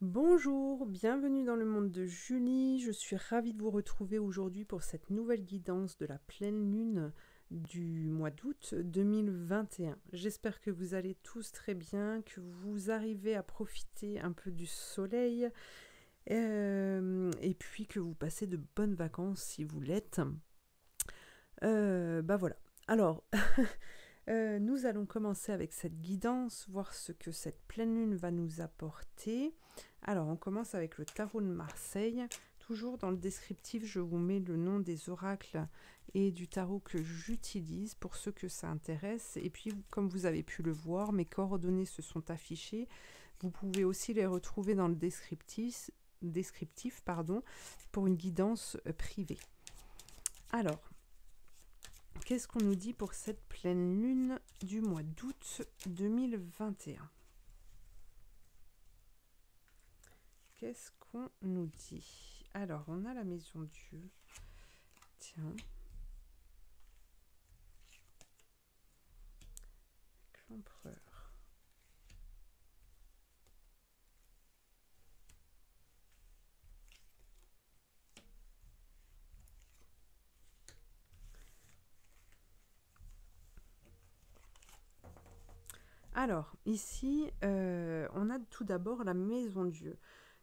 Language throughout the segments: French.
Bonjour, bienvenue dans le monde de Julie. Je suis ravie de vous retrouver aujourd'hui pour cette nouvelle guidance de la pleine lune du mois d'août 2021. J'espère que vous allez tous très bien, que vous arrivez à profiter un peu du soleil et puis que vous passez de bonnes vacances si vous l'êtes. Voilà. Alors, nous allons commencer avec cette guidance, voir ce que cette pleine lune va nous apporter. Alors, on commence avec le tarot de Marseille. Toujours dans le descriptif, je vous mets le nom des oracles et du tarot que j'utilise pour ceux que ça intéresse. Et puis, comme vous avez pu le voir, mes coordonnées se sont affichées. Vous pouvez aussi les retrouver dans le descriptif pour une guidance privée. Alors, qu'est-ce qu'on nous dit pour cette pleine lune du mois d'août 2021? Qu'est-ce qu'on nous dit? Alors, on a la maison Dieu. Tiens. L'empereur. Alors, ici, on a tout d'abord la maison Dieu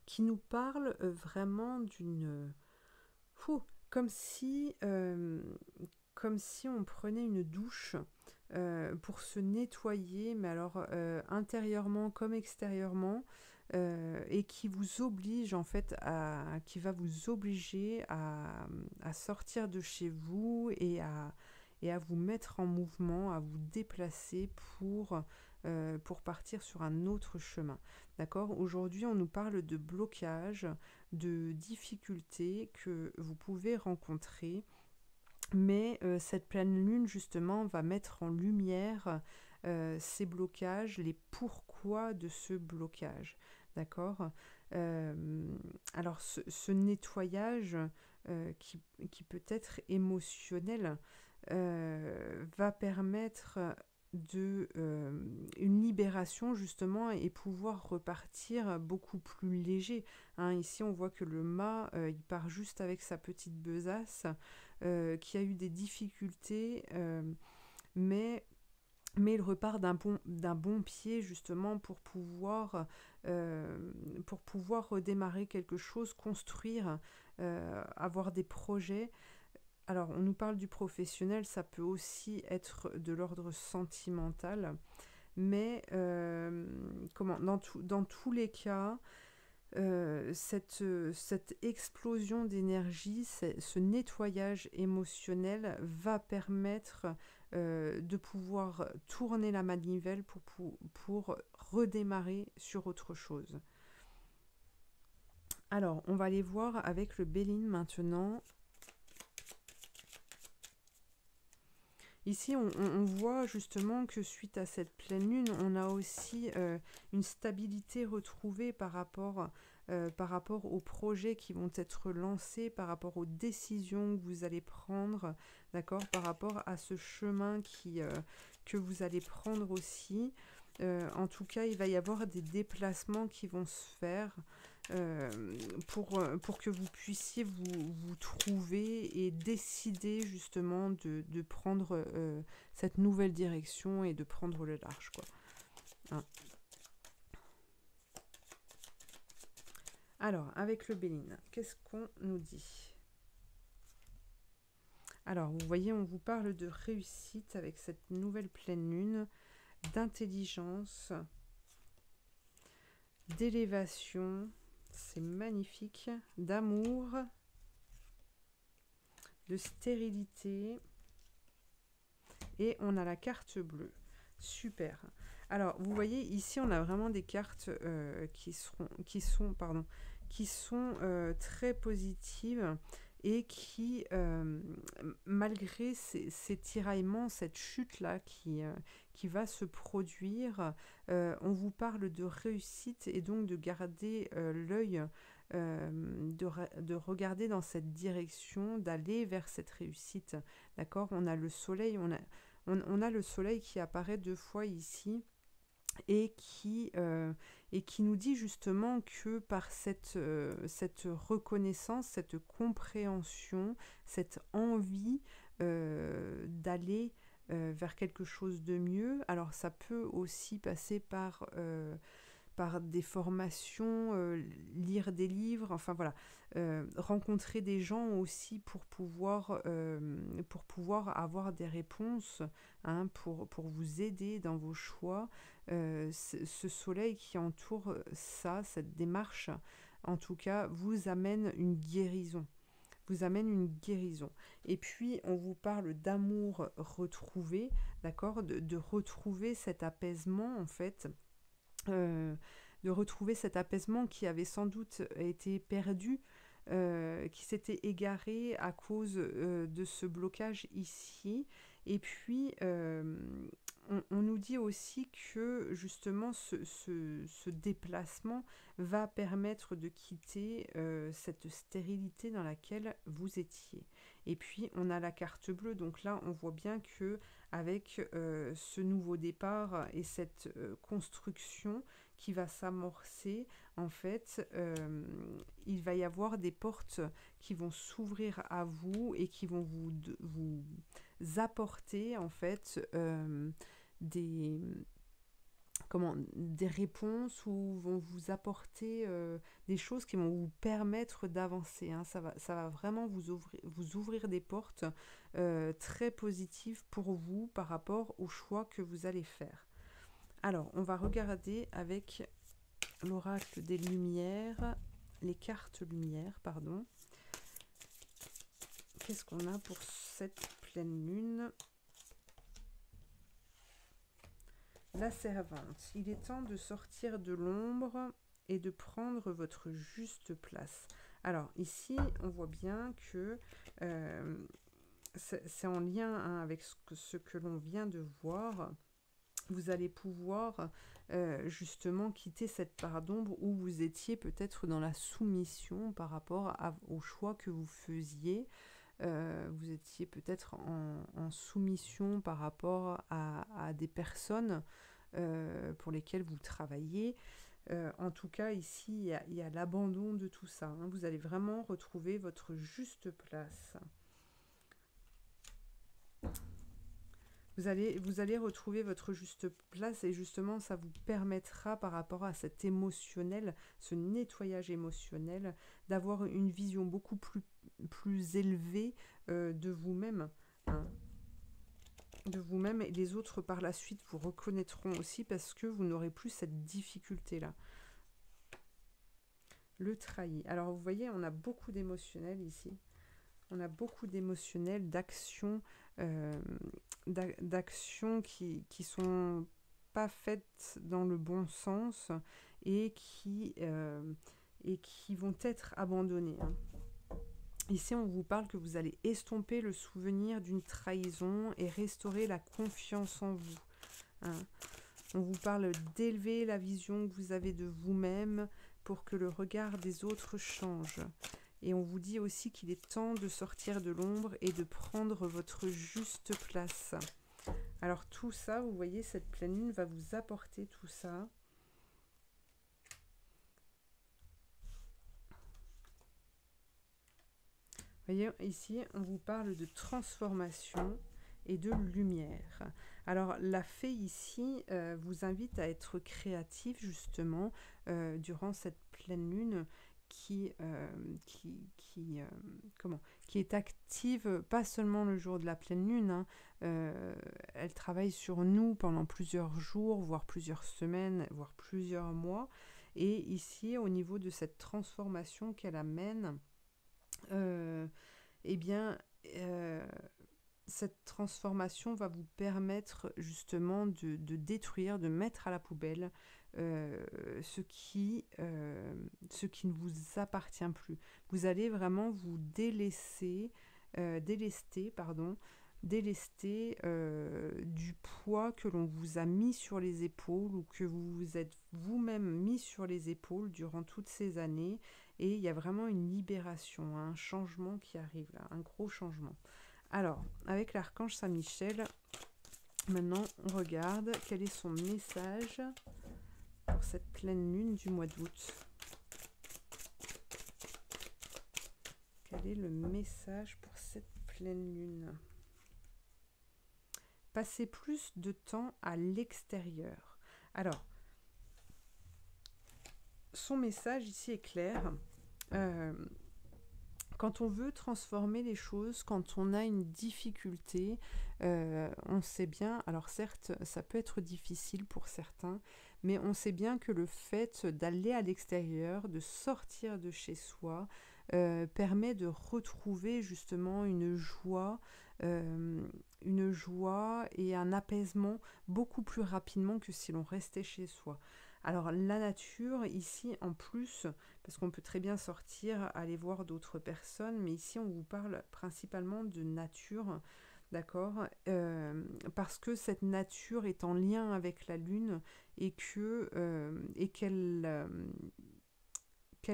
qui nous parle vraiment d'une... comme si on prenait une douche pour se nettoyer, mais alors intérieurement comme extérieurement, et qui vous oblige en fait qui va vous obliger à sortir de chez vous et à vous mettre en mouvement, à vous déplacer pour partir sur un autre chemin. D'accord ? Aujourd'hui, on nous parle de blocage, de difficultés que vous pouvez rencontrer, mais cette pleine lune, justement, va mettre en lumière ces blocages, les pourquoi de ce blocage. D'accord ? Alors, ce nettoyage qui peut être émotionnel va permettre une libération justement et pouvoir repartir beaucoup plus léger. Hein, ici on voit que le mât il part juste avec sa petite besace qui a eu des difficultés mais il repart d'un bon pied justement pour pouvoir redémarrer quelque chose, construire, avoir des projets. Alors, on nous parle du professionnel, ça peut aussi être de l'ordre sentimental, mais dans tous les cas, cette explosion d'énergie, ce nettoyage émotionnel va permettre de pouvoir tourner la manivelle pour redémarrer sur autre chose. Alors, on va aller voir avec le Béline maintenant. Ici, on voit justement que suite à cette pleine lune, on a aussi une stabilité retrouvée par rapport aux projets qui vont être lancés, par rapport aux décisions que vous allez prendre, d'accord, par rapport à ce chemin que vous allez prendre aussi. En tout cas, il va y avoir des déplacements qui vont se faire pour que vous puissiez vous trouver et décider justement de prendre cette nouvelle direction et de prendre le large, quoi. Hein. Alors, avec le Béline, qu'est-ce qu'on nous dit? Alors, vous voyez, on vous parle de réussite avec cette nouvelle pleine lune, d'intelligence, d'élévation, c'est magnifique, d'amour, de stérilité, et on a la carte bleue. Super. Alors, vous voyez, ici, on a vraiment des cartes qui sont très positives et qui, malgré ces tiraillements, cette chute-là qui va se produire, on vous parle de réussite et donc de garder l'œil, de regarder dans cette direction, d'aller vers cette réussite. D'accord ? On a le soleil, on a le soleil qui apparaît 2 fois ici et et qui nous dit justement que par cette reconnaissance, cette compréhension, cette envie d'aller vers quelque chose de mieux. Alors ça peut aussi passer par des formations, lire des livres, enfin voilà, rencontrer des gens aussi pour pouvoir avoir des réponses, hein, pour vous aider dans vos choix. Ce soleil qui entoure ça, cette démarche, en tout cas, vous amène une guérison. Vous amène une guérison. Et puis, on vous parle d'amour retrouvé, d'accord, de retrouver cet apaisement, en fait, de retrouver cet apaisement qui avait sans doute été perdu, qui s'était égaré à cause de ce blocage ici. Et puis, on nous dit aussi que justement ce déplacement va permettre de quitter cette stérilité dans laquelle vous étiez. Et puis, on a la carte bleue. Donc là, on voit bien que avec ce nouveau départ et cette construction qui va s'amorcer, en fait, il va y avoir des portes qui vont s'ouvrir à vous et qui vont vous apporter, en fait, des réponses ou vont vous apporter des choses qui vont vous permettre d'avancer, hein. Ça va vraiment vous ouvrir des portes très positives pour vous par rapport au choix que vous allez faire. Alors, on va regarder avec l'oracle des lumières, les cartes lumière, pardon. Qu'est-ce qu'on a pour cette pleine lune ? La servante. Il est temps de sortir de l'ombre et de prendre votre juste place. Alors, ici, on voit bien que c'est en lien, hein, avec ce que l'on vient de voir. Vous allez pouvoir justement quitter cette part d'ombre où vous étiez peut-être dans la soumission par rapport au choix que vous faisiez. Vous étiez peut-être en soumission par rapport à des personnes pour lesquelles vous travaillez. En tout cas, ici, il y a l'abandon de tout ça, hein. Vous allez vraiment retrouver votre juste place. Vous allez retrouver votre juste place et justement ça vous permettra par rapport à cet émotionnel, ce nettoyage émotionnel, d'avoir une vision beaucoup plus élevée de vous-même, hein, de vous-même, et les autres par la suite vous reconnaîtront aussi parce que vous n'aurez plus cette difficulté-là. Le trahi. Alors vous voyez, on a beaucoup d'émotionnel ici. On a beaucoup d'émotionnel, d'actions qui sont pas faites dans le bon sens et qui vont être abandonnées, hein. Ici, on vous parle que vous allez estomper le souvenir d'une trahison et restaurer la confiance en vous, hein. On vous parle d'élever la vision que vous avez de vous-même pour que le regard des autres change. Et on vous dit aussi qu'il est temps de sortir de l'ombre et de prendre votre juste place. Alors tout ça, vous voyez, cette pleine lune va vous apporter tout ça. Vous voyez, ici, on vous parle de transformation et de lumière. Alors la fée ici vous invite à être créatif justement durant cette pleine lune qui est active, pas seulement le jour de la pleine lune, hein, elle travaille sur nous pendant plusieurs jours, voire plusieurs semaines, voire plusieurs mois. Et ici, au niveau de cette transformation qu'elle amène, eh bien, cette transformation va vous permettre justement de détruire, de mettre à la poubelle ce qui ne vous appartient plus. Vous allez vraiment vous délester du poids que l'on vous a mis sur les épaules ou que vous vous êtes vous-même mis sur les épaules durant toutes ces années. Et il y a vraiment une libération, un changement qui arrive là, un gros changement. Alors, avec l'archange Saint-Michel, maintenant on regarde quel est son message pour cette pleine lune du mois d'août. Quel est le message pour cette pleine lune? Passer plus de temps à l'extérieur. Alors, son message ici est clair. Quand on veut transformer les choses, quand on a une difficulté, on sait bien, alors certes, ça peut être difficile pour certains, mais on sait bien que le fait d'aller à l'extérieur, de sortir de chez soi, permet de retrouver justement une joie et un apaisement beaucoup plus rapidement que si l'on restait chez soi. Alors la nature, ici en plus, parce qu'on peut très bien sortir, aller voir d'autres personnes, mais ici on vous parle principalement de nature, d'accord, parce que cette nature est en lien avec la lune et qu'elle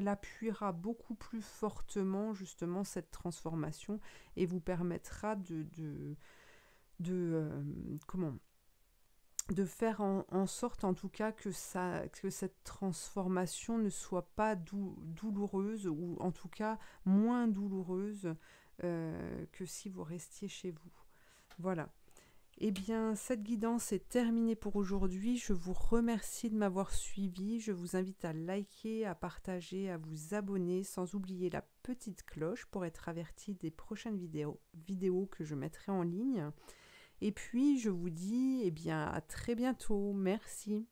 appuiera beaucoup plus fortement justement cette transformation et vous permettra comment de faire en sorte en tout cas que cette transformation ne soit pas douloureuse ou en tout cas moins douloureuse que si vous restiez chez vous. Voilà. Eh bien, cette guidance est terminée pour aujourd'hui. Je vous remercie de m'avoir suivi. Je vous invite à liker, à partager, à vous abonner, sans oublier la petite cloche pour être averti des prochaines vidéos que je mettrai en ligne. Et puis, je vous dis, eh bien, à très bientôt. Merci.